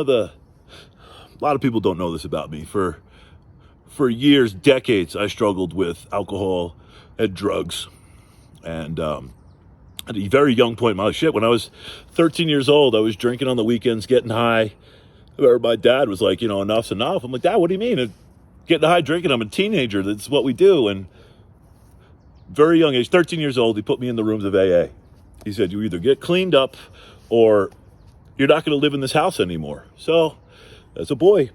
A lot of people don't know this about me. For years, decades, I struggled with alcohol and drugs. And at a very young point in my life, shit, when I was 13 years old, I was drinking on the weekends, getting high. My dad was like, enough's enough. I'm like, Dad, what do you mean? Getting high, drinking, I'm a teenager. That's what we do. And very young age, 13 years old, he put me in the rooms of AA. He said, you either get cleaned up or you're not going to live in this house anymore. So as a boy,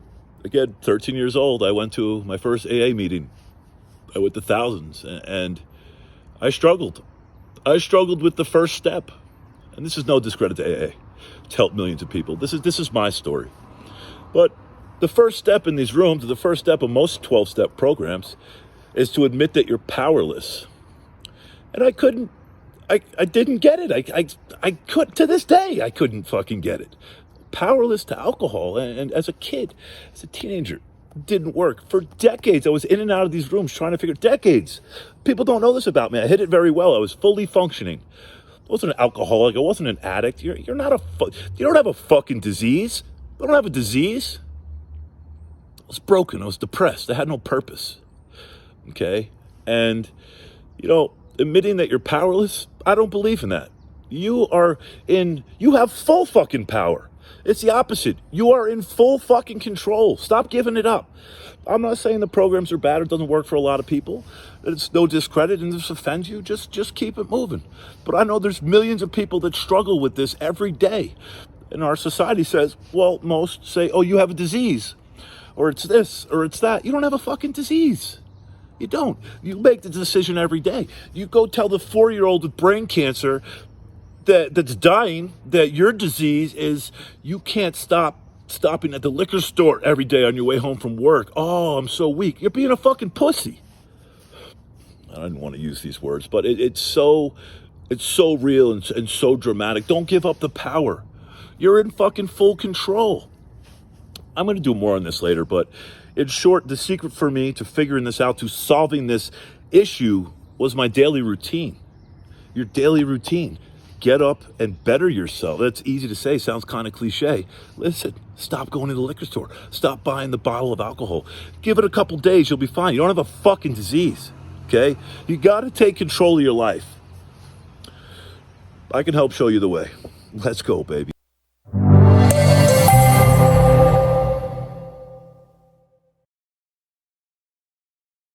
again, 13 years old, I went to my first AA meeting. I went to thousands, and I struggled. I struggled with the first step. And this is no discredit to AA. It's helped millions of people. This is my story. But the first step in these rooms, the first step of most 12-step programs, is to admit that you're powerless. And I didn't get it. I could, to this day, I couldn't fucking get it. Powerless to alcohol. And as a kid, as a teenager, didn't work. For decades, I was in and out of these rooms trying to figure, decades. People don't know this about me. I hid it very well. I was fully functioning. I wasn't an alcoholic. I wasn't an addict. You're not you don't have a fucking disease. I don't have a disease. I was broken. I was depressed. I had no purpose. Okay? And, admitting that you're powerless, I don't believe in that. You have full fucking power. It's the opposite. You are in full fucking control. Stop giving it up. I'm not saying the programs are bad or doesn't work for a lot of people. It's no discredit and this offends you. Just keep it moving. But I know there's millions of people that struggle with this every day. And our society says, well, most say, oh, you have a disease. Or it's this, or it's that. You don't have a fucking disease. You don't. You make the decision every day. You go tell the 4-year-old with brain cancer that's dying that your disease is you can't stopping at the liquor store every day on your way home from work. Oh, I'm so weak. You're being a fucking pussy. I didn't want to use these words, but it's so real and so dramatic. Don't give up the power. You're in fucking full control. I'm going to do more on this later, but in short, the secret for me to figuring this out, to solving this issue, was my daily routine. Your daily routine. Get up and better yourself. That's easy to say, sounds kind of cliche. Listen, stop going to the liquor store. Stop buying the bottle of alcohol. Give it a couple days, you'll be fine. You don't have a fucking disease, okay? You got to take control of your life. I can help show you the way. Let's go, baby.